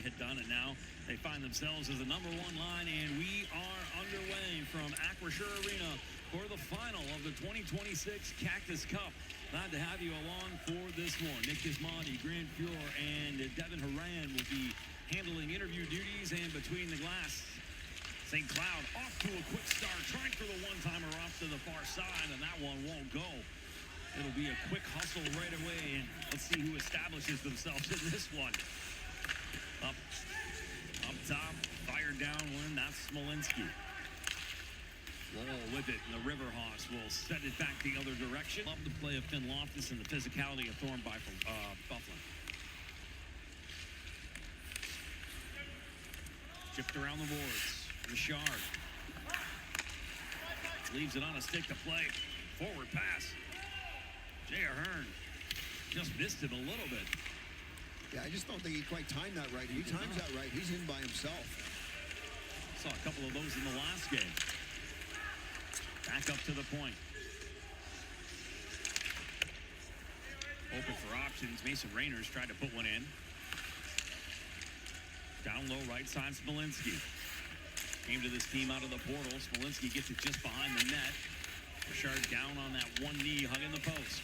they had done, and now they find themselves as the #1 line, and we are underway from Acrisure Arena for the final of the 2026 Cactus Cup. Glad to have you along for this one. Nick Gismondi, Grant Fuhr, and Devin Horan will be handling interview duties, and between the glass, St. Cloud off to a quick start, trying for the one-timer off to the far side, and that one won't go. It'll be a quick hustle right away, and let's see who establishes themselves in this one. Up top, fired down one, that's Smolinski. Lowell with it, and the River Hawks will set it back the other direction. Love the play of Finn Loftus and the physicality of Thornby from Buffalo. Chipped around the boards. Richard leaves it on a stick to play. Forward pass. J.R. Hearn just missed it a little bit. Yeah, I just don't think he quite timed that right. If he times that right, he's in by himself. Saw a couple of those in the last game. Back up to the point. Open for options. Mason Rayners tried to put one in. Down low, right side, Smolinski. Came to this team out of the portal. Smolinski gets it just behind the net. Richard down on that one knee, hugging the post.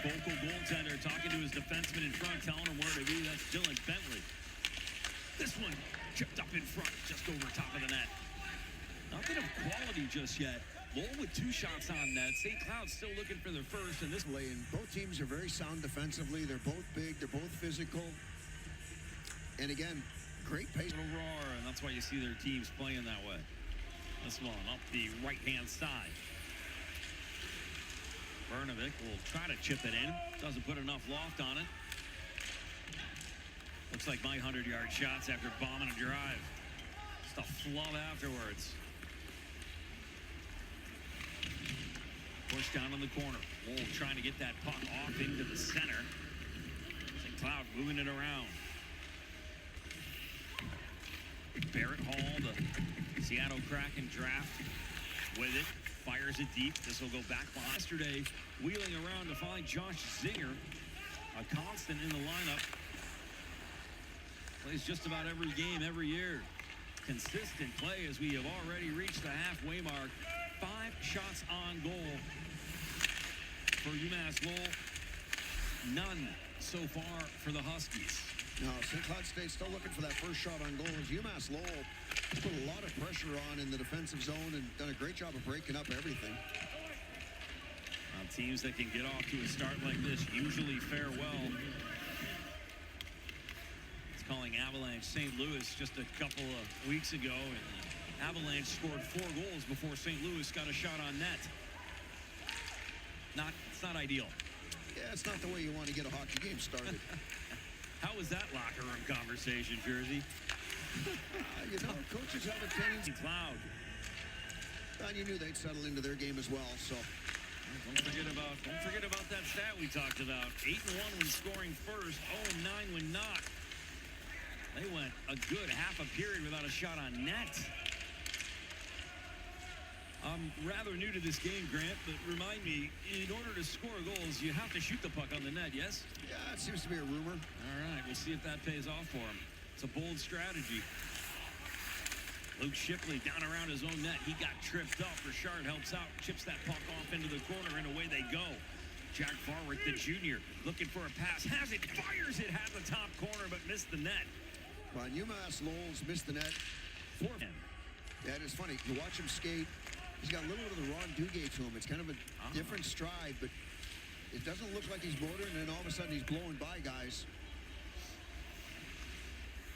Vocal goaltender talking to his defenseman in front, telling him where to be. That's Dylan Bentley. This one chipped up in front, just over top of the net. Nothing of quality just yet. Lowell with 2 shots on net. St. Cloud still looking for their first, and this way. And both teams are very sound defensively. They're both big. They're both physical. And again, great pace. Roar, and that's why you see their teams playing that way. This one up the right-hand side. Brnovic will try to chip it in. Doesn't put enough loft on it. Looks like my 100-yard shots after bombing a drive. Just a flub afterwards. Push down in the corner. Lowell trying to get that puck off into the center. St. Cloud moving it around. Barrett Hall, the Seattle Kraken draft, with it. Fires it deep. This will go back behind. Yesterday, wheeling around to find Josh Zinger, a constant in the lineup. Plays just about every game, every year. Consistent play as we have already reached the halfway mark. 5 shots on goal for UMass-Lowell. None so far for the Huskies. No, St. Cloud State still looking for that first shot on goal. As UMass-Lowell put a lot of pressure on in the defensive zone and done a great job of breaking up everything. Teams that can get off to a start like this usually fare well. It's calling Avalanche St. Louis just a couple of weeks ago, and Avalanche scored 4 goals before St. Louis got a shot on net. It's not ideal. Yeah, it's not the way you want to get a hockey game started. How was that locker room conversation, Jersey? You know, coaches have a tendency. Cloud. And you knew they'd settle into their game as well, so. Don't forget about that stat we talked about. 8-1 when scoring first, 0-9 when not. They went a good half a period without a shot on net. I'm rather new to this game, Grant, but remind me, in order to score goals, you have to shoot the puck on the net, yes? Yeah, it seems to be a rumor. All right, we'll see if that pays off for him. It's a bold strategy. Luke Shipley down around his own net. He got tripped up. Richard helps out, chips that puck off into the corner, and away they go. Jack Farwick, the junior, looking for a pass. Has it, fires it, had the top corner, but missed the net. Well, UMass-Lowell's missed the net. For him. Yeah, it is funny. You watch him skate. He's got a little bit of the Ron Duguay to him. It's kind of a different stride, but it doesn't look like he's motoring, and then all of a sudden he's blowing by guys.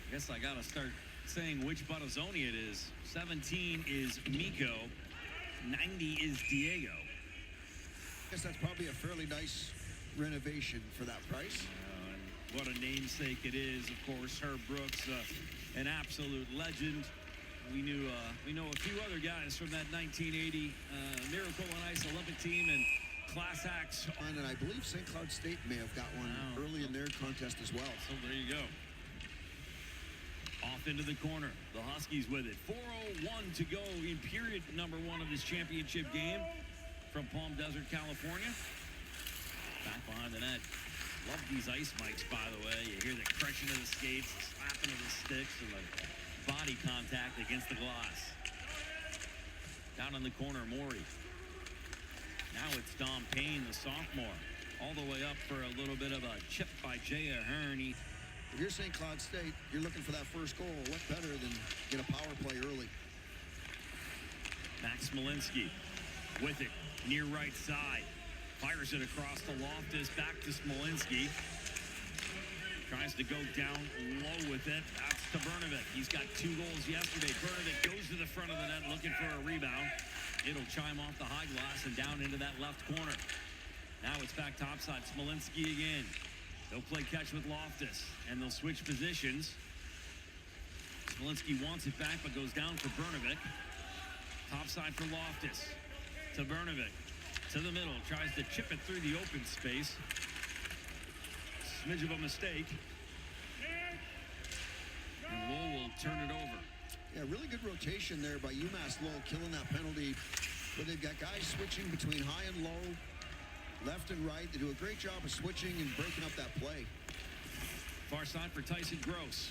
I guess I got to start saying which Bottazzoni it is. 17 is Miko. 90 is Diego. I guess that's probably a fairly nice renovation for that price. And what a namesake it is, of course. Herb Brooks, an absolute legend. We know a few other guys from that 1980 Miracle on Ice Olympic team and class acts. And I believe St. Cloud State may have got one early in their contest as well. So there you go. Off into the corner. The Huskies with it. 4:01 to go in period number 1 of this championship game from Palm Desert, California. Back behind the net. Love these ice mics, by the way. You hear the crunching of the skates, the slapping of the sticks, and the body contact against the glass. Down in the corner, Morey. Now it's Dom Payne, the sophomore. All the way up for a little bit of a chip by Jay Ahern. If you're St. Cloud State, you're looking for that first goal. What better than get a power play early? Max Smolinski with it, near right side. Fires it across the Loftus, back to Smolinski. Tries to go down low with it. That's to Brnovik. He's got 2 goals yesterday. Brnovik goes to the front of the net looking for a rebound. It'll chime off the high glass and down into that left corner. Now it's back topside. Smolinski again. They'll play catch with Loftus, and they'll switch positions. Smolinski wants it back, but goes down for Brnovik. Topside for Loftus. To Brnovik. To the middle. Tries to chip it through the open space. Smidge of a mistake. And Lowell will turn it over. Yeah, really good rotation there by UMass-Lowell, killing that penalty. But they've got guys switching between high and low, left and right. They do a great job of switching and breaking up that play. Far side for Tyson Gross.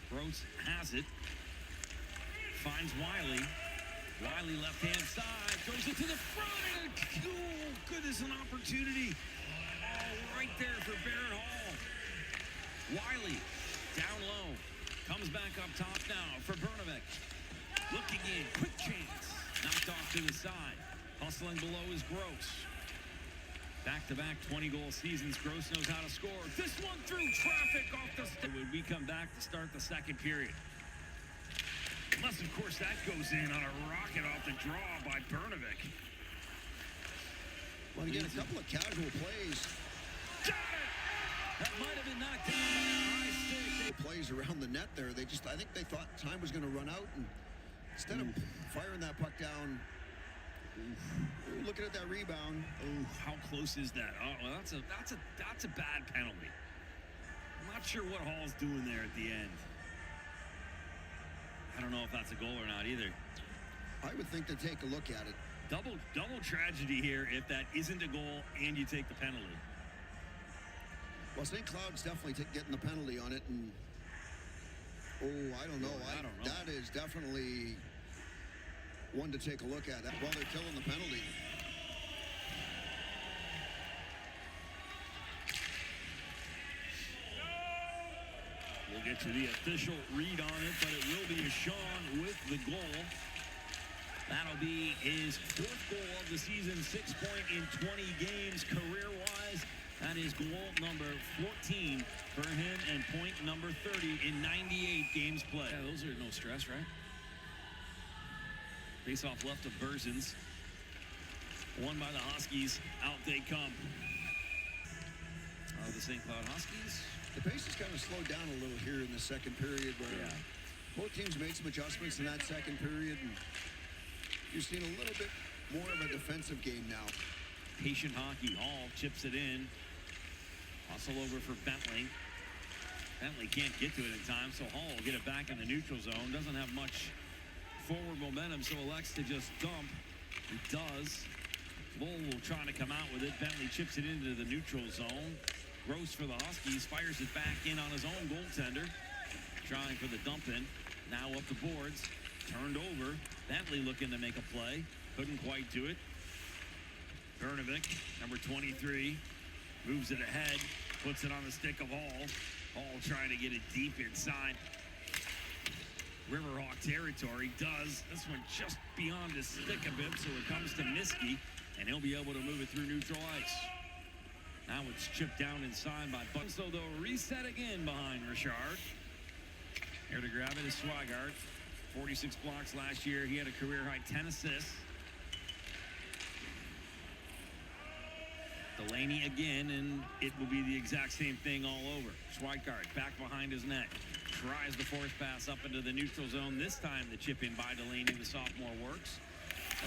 Gross has it. Finds Wiley. Wiley left-hand side. Goes it to the front. Oh, goodness, an opportunity. Oh, right there for Barrett Hall. Wiley down low. Comes back up top now for Brnovik. Looking in. Quick chance. Knocked off to the side. Hustling below is Gross. Back-to-back 20-goal seasons. Gross knows how to score. This one through traffic off the stick. When we come back to start the second period. Unless, of course, that goes in on a rocket off the draw by Brnovik. Well, again, a couple of casual plays. Got it! That might have been knocked down by a high stick. Plays around the net there. I think they thought time was going to run out, and instead of firing that puck down, looking at that rebound. Oh, how close is that? Oh, well, that's a bad penalty. I'm not sure what Hall's doing there at the end. I don't know if that's a goal or not either. I would think to take a look at it. Double tragedy here if that isn't a goal and you take the penalty. Well, St. Cloud's definitely getting the penalty on it, and I don't know. I don't know. That is definitely one to take a look at. While they're killing the penalty. We'll get to the official read on it, but it will be Sean with the goal. That'll be his 4th goal of the season, 6 point in 20 games career-wise. That is goal number 14 for him and point number 30 in 98 games played. Yeah, those are no stress, right? Face-off left of Berzins. Won by the Huskies. Out they come. The St. Cloud Huskies. The pace has kind of slowed down a little here in the second period, where both teams made some adjustments in that second period, and you're seeing a little bit more of a defensive game now. Patient hockey. Hall chips it in. Hustle over for Bentley. Bentley can't get to it in time, so Hall will get it back in the neutral zone. Doesn't have much forward momentum, so elects to just dump. He does. Lowell will try to come out with it. Bentley chips it into the neutral zone. Gross for the Huskies, fires it back in on his own goaltender. Trying for the dump in. Now up the boards. Turned over. Bentley looking to make a play. Couldn't quite do it. Brnovik, number 23, moves it ahead. Puts it on the stick of Hall. Hall trying to get it deep inside Riverhawk territory. Does. This one just beyond his stick a bit, so it comes to Miskey, and he'll be able to move it through neutral ice. Now it's chipped down inside by Buck. So they'll reset again behind Richard. Here to grab it is Swigart. 46 blocks last year. He had a career-high 10 assists. Delaney again, and it will be the exact same thing all over. Swigart back behind his net. Tries the force pass up into the neutral zone. This time the chip in by Delaney, the sophomore, works.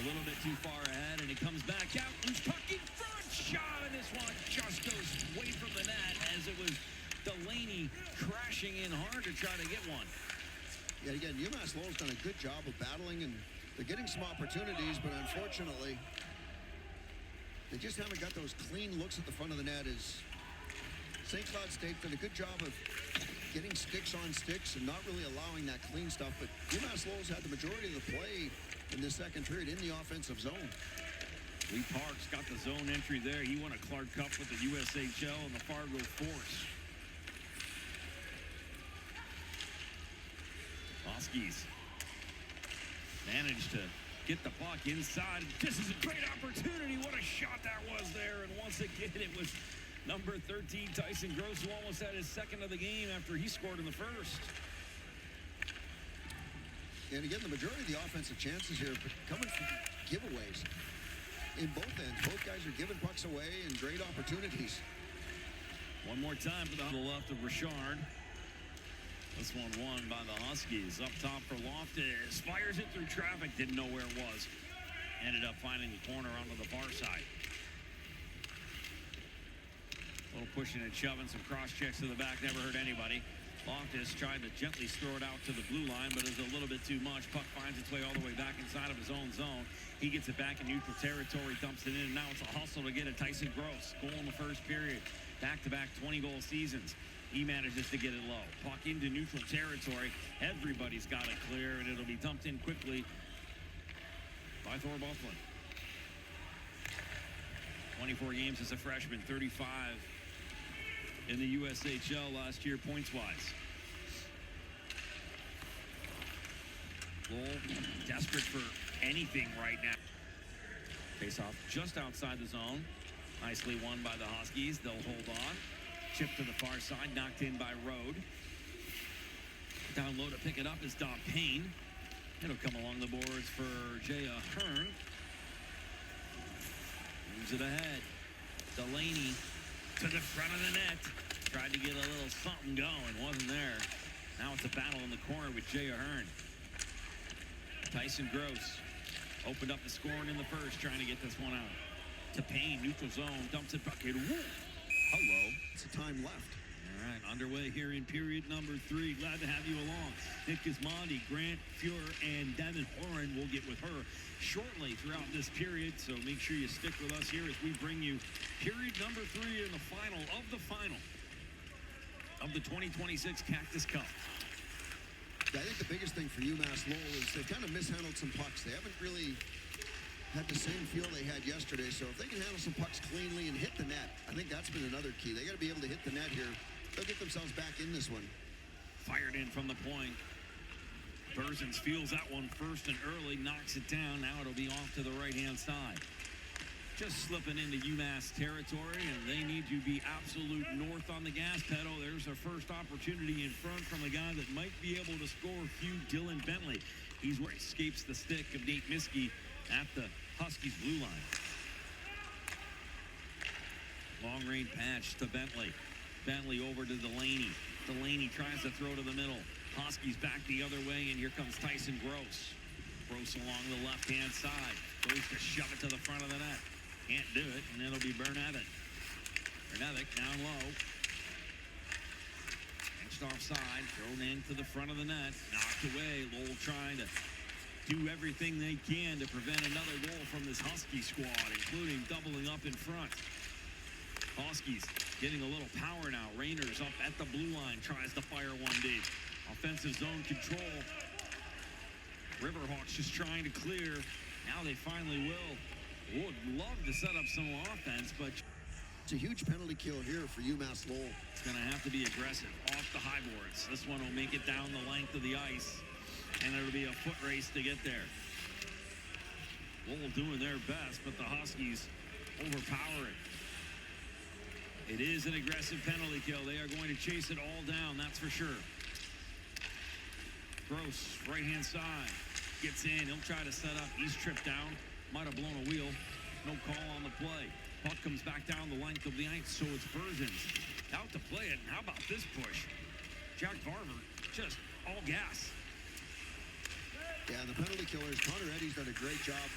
A little bit too far ahead, and he comes back out. Loose puck in front. Shot, and this one just goes away from the net as it was Delaney crashing in hard to try to get one. Yeah, again, UMass-Lowell's done a good job of battling, and they're getting some opportunities, but unfortunately, They just haven't got those clean looks at the front of the net. As St. Cloud State did a good job of getting sticks on sticks and not really allowing that clean stuff. But UMass-Lowell's had the majority of the play in the second period in the offensive zone. Lee Parks got the zone entry there. He won a Clark Cup with the USHL and the Fargo Force. Huskies managed to get the puck inside. This is a great opportunity. What a shot that was there. And once again, it was number 13, Tyson Gross, who almost had his second of the game after he scored in the first. And again, the majority of the offensive chances here coming from giveaways. In both ends, both guys are giving pucks away and great opportunities. One more time for the left of Richard. This one won by the Huskies. Up top for Loftus. Fires it through traffic. Didn't know where it was. Ended up finding the corner onto the far side. A little pushing and shoving. Some cross checks to the back. Never hurt anybody. Loftus tried to gently throw it out to the blue line, but it was a little bit too much. Puck finds its way all the way back inside of his own zone. He gets it back in neutral territory, dumps it in, and now it's a hustle to get it. Tyson Gross, goal in the first period. Back-to-back 20-goal seasons. He manages to get it low. Puck into neutral territory. Everybody's got it clear, and it'll be dumped in quickly by Thor Bufflin. 24 games as a freshman, 35 in the USHL last year, points-wise. Lowell desperate for anything right now. Face off just outside the zone. Nicely won by the Huskies. They'll hold on. Chip to the far side, knocked in by Rode. Down low to pick it up is Dom Payne. It'll come along the boards for Jay Ahern. Moves it ahead. Delaney to the front of the net. Tried to get a little something going. Wasn't there. Now it's a battle in the corner with Jay Ahern. Tyson Gross opened up the scoring in the first, trying to get this one out. To Payne, neutral zone, dumps it bucket. Hello. It's a time left. All right, underway here in period number 3. Glad to have you along. Nick Gismondi, Grant Fuhrer, and Devin Horan will get with her shortly throughout this period, so make sure you stick with us here as we bring you period number 3 in the final of the 2026 Cactus Cup. I think the biggest thing for UMass-Lowell is they've kind of mishandled some pucks. They haven't really had the same feel they had yesterday, so if they can handle some pucks cleanly and hit the net, I think that's been another key. They got to be able to hit the net here. They'll get themselves back in this one. Fired in from the point. Berzins feels that one first and early, knocks it down. Now it'll be off to the right-hand side. Just slipping into UMass territory, and they need to be absolute north on the gas pedal. There's a first opportunity in front from the guy that might be able to score a few, Dylan Bentley. He's where he escapes the stick of Nate Miskey at the Huskies blue line. Long range patch to Bentley. Bentley over to Delaney. Delaney tries to throw to the middle. Huskies back the other way, and here comes Tyson Gross. Gross along the left-hand side. Goes to shove it to the front of the net. Can't do it, and it'll be Bernavik. Bernavik down low. Pinched offside, thrown into the front of the net. Knocked away. Lowell trying to do everything they can to prevent another goal from this Husky squad, including doubling up in front. Huskies getting a little power now. Rayners up at the blue line, tries to fire one deep. Offensive zone control. Riverhawks just trying to clear. Now they finally will. Would love to set up some offense, but it's a huge penalty kill here for UMass-Lowell. It's going to have to be aggressive off the high boards. This one will make it down the length of the ice, and it'll be a foot race to get there. Lowell doing their best, but the Huskies overpower it. It is an aggressive penalty kill. They are going to chase it all down, that's for sure. Gross, right-hand side, gets in. He'll try to set up. He's tripped down. Might have blown a wheel. No call on the play. Puck comes back down the length of the ice, so it's Berzins out to play it. How about this push? Jack Barber, just all gas. Yeah, the penalty killers, Connor Eddy's done a great job.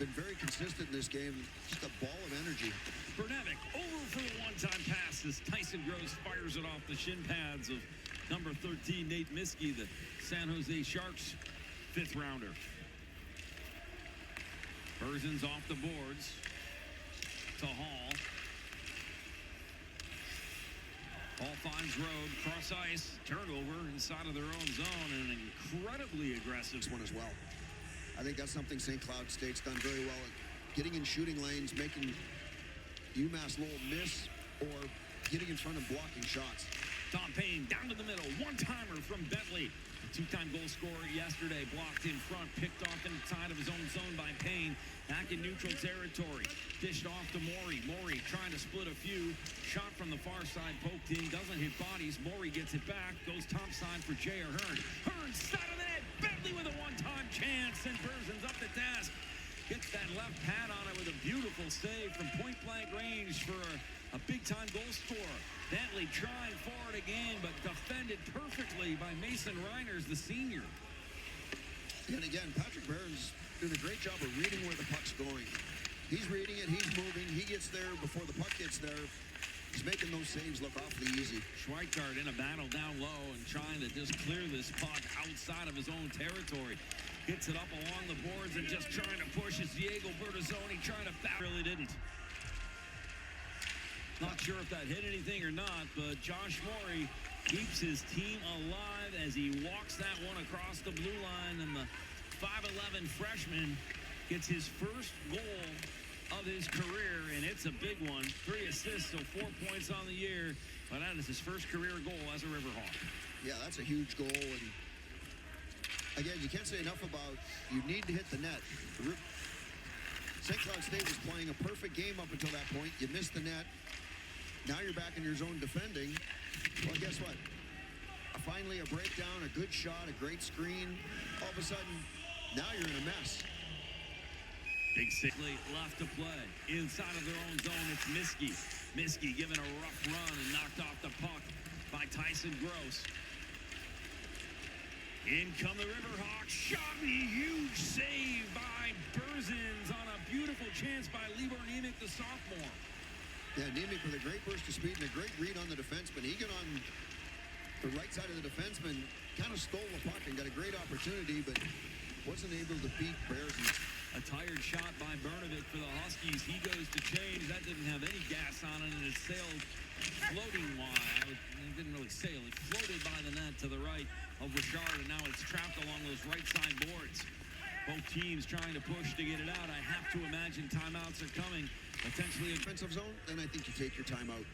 Been very consistent in this game. Just a ball of energy. Bernavik over for the one-time pass as Tyson Gross fires it off the shin pads of number 13, Nate Miskey, the San Jose Sharks 5th rounder. Berzins off the boards. to Hall. Hall finds road, cross ice, turnover inside of their own zone, and an incredibly aggressive one as well. I think that's something St. Cloud State's done very well at getting in shooting lanes, making UMass-Lowell miss, or getting in front and blocking shots. Tom Payne down to the middle, one-timer from Bentley. A two-time goal scorer yesterday, blocked in front, picked off inside of his own zone by Payne. Back in neutral territory, dished off to Morey. Morey trying to split a few. Shot from the far side, poked in, doesn't hit bodies. Morey gets it back, goes top side for J.R. Hearn. Hearn, side of the net, Bentley with a one-time chance, and Berzin's up the task. Gets that left pad on it with a beautiful save from point-blank range for a big-time goal scorer. Bentley trying for it again, but defended perfectly by Mason Reiners, the senior. And again, Patrick Barron's doing a great job of reading where the puck's going. He's reading it, he's moving, he gets there before the puck gets there. He's making those saves look awfully easy. Schweikart in a battle down low and trying to just clear this puck outside of his own territory. Gets it up along the boards and just trying to push his Diego Bertazzoni, trying to back. Really didn't. Not sure if that hit anything or not, but Josh Morey keeps his team alive as he walks that one across the blue line, and the 5'11" freshman gets his first goal of his career, and it's a big one. 3 assists, so 4 points on the year, but that is his first career goal as a River Hawk. Yeah, that's a huge goal, and again, you can't say enough about you need to hit the net. St. Cloud State was playing a perfect game up until that point. You missed the net. Now you're back in your zone defending. Well, guess what? Finally a breakdown, a good shot, a great screen. All of a sudden, now you're in a mess. Big Sigley left to play. Inside of their own zone, it's Miskey. Miskey given a rough run and knocked off the puck by Tyson Gross. In come the River Hawks. Shotty, huge save by Berzins on a beautiful chance by Libor Nemec, the sophomore. Yeah, Nemec with a great burst of speed and a great read on the defenseman. He got on the right side of the defenseman, kind of stole the puck and got a great opportunity, but wasn't able to beat Berzins. A tired shot by Bernovic for the Huskies. He goes to change. That didn't have any gas on it, and it sailed floating wide. It didn't really sail. It floated by the net to the right of Richard, and now it's trapped along those right side boards. Both teams trying to push to get it out. I have to imagine timeouts are coming. Potentially a defensive zone, then I think you take your timeout.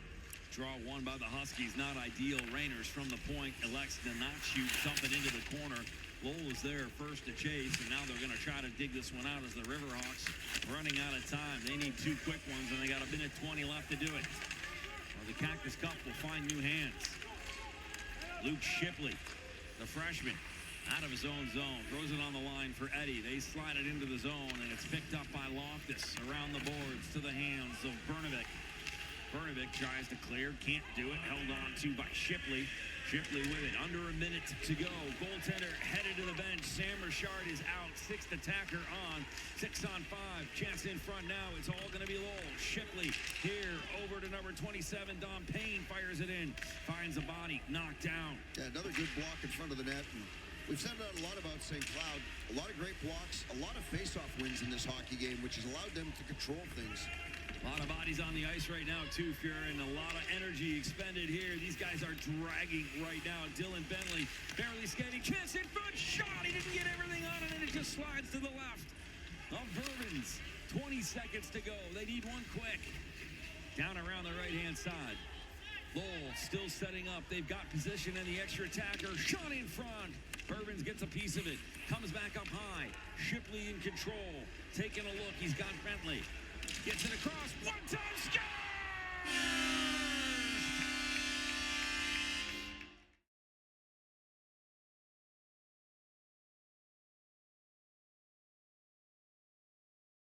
Draw one by the Huskies, not ideal. Reiners from the point elects to not shoot, dump it into the corner. Lowell is there first to chase, and now they're going to try to dig this one out as the River Hawks running out of time. They need 2 quick ones, and they got a minute 20 left to do it. Well, the Cactus Cup will find new hands. Luke Shipley, the freshman, out of his own zone, throws it on the line for Eddie. They slide it into the zone, and it's picked up by Loftus around the boards to the hands of Bernovic. Bernovic tries to clear, can't do it, held on to by Shipley. Shipley with it, under a minute to go. Goaltender headed to the bench. Sam Richard is out, 6th attacker on, 6 on 5. Chance in front now, it's all going to be Lowell. Shipley here, over to number 27, Dom Payne fires it in. Finds a body, knocked down. Yeah, another good block in front of the net. And we've said a lot about St. Cloud. A lot of great blocks, a lot of face-off wins in this hockey game, which has allowed them to control things. A lot of bodies on the ice right now, too, Fuhrer, and a lot of energy expended here. These guys are dragging right now. Dylan Bentley barely skating. Chance in front. Shot. He didn't get everything on it, and it just slides to the left of Bourbons. 20 seconds to go. They need one quick. Down around the right-hand side. Lowell still setting up. They've got position in the extra attacker. Shot in front. Bourbons gets a piece of it. Comes back up high. Shipley in control. Taking a look. He's got Bentley. Gets it across. One time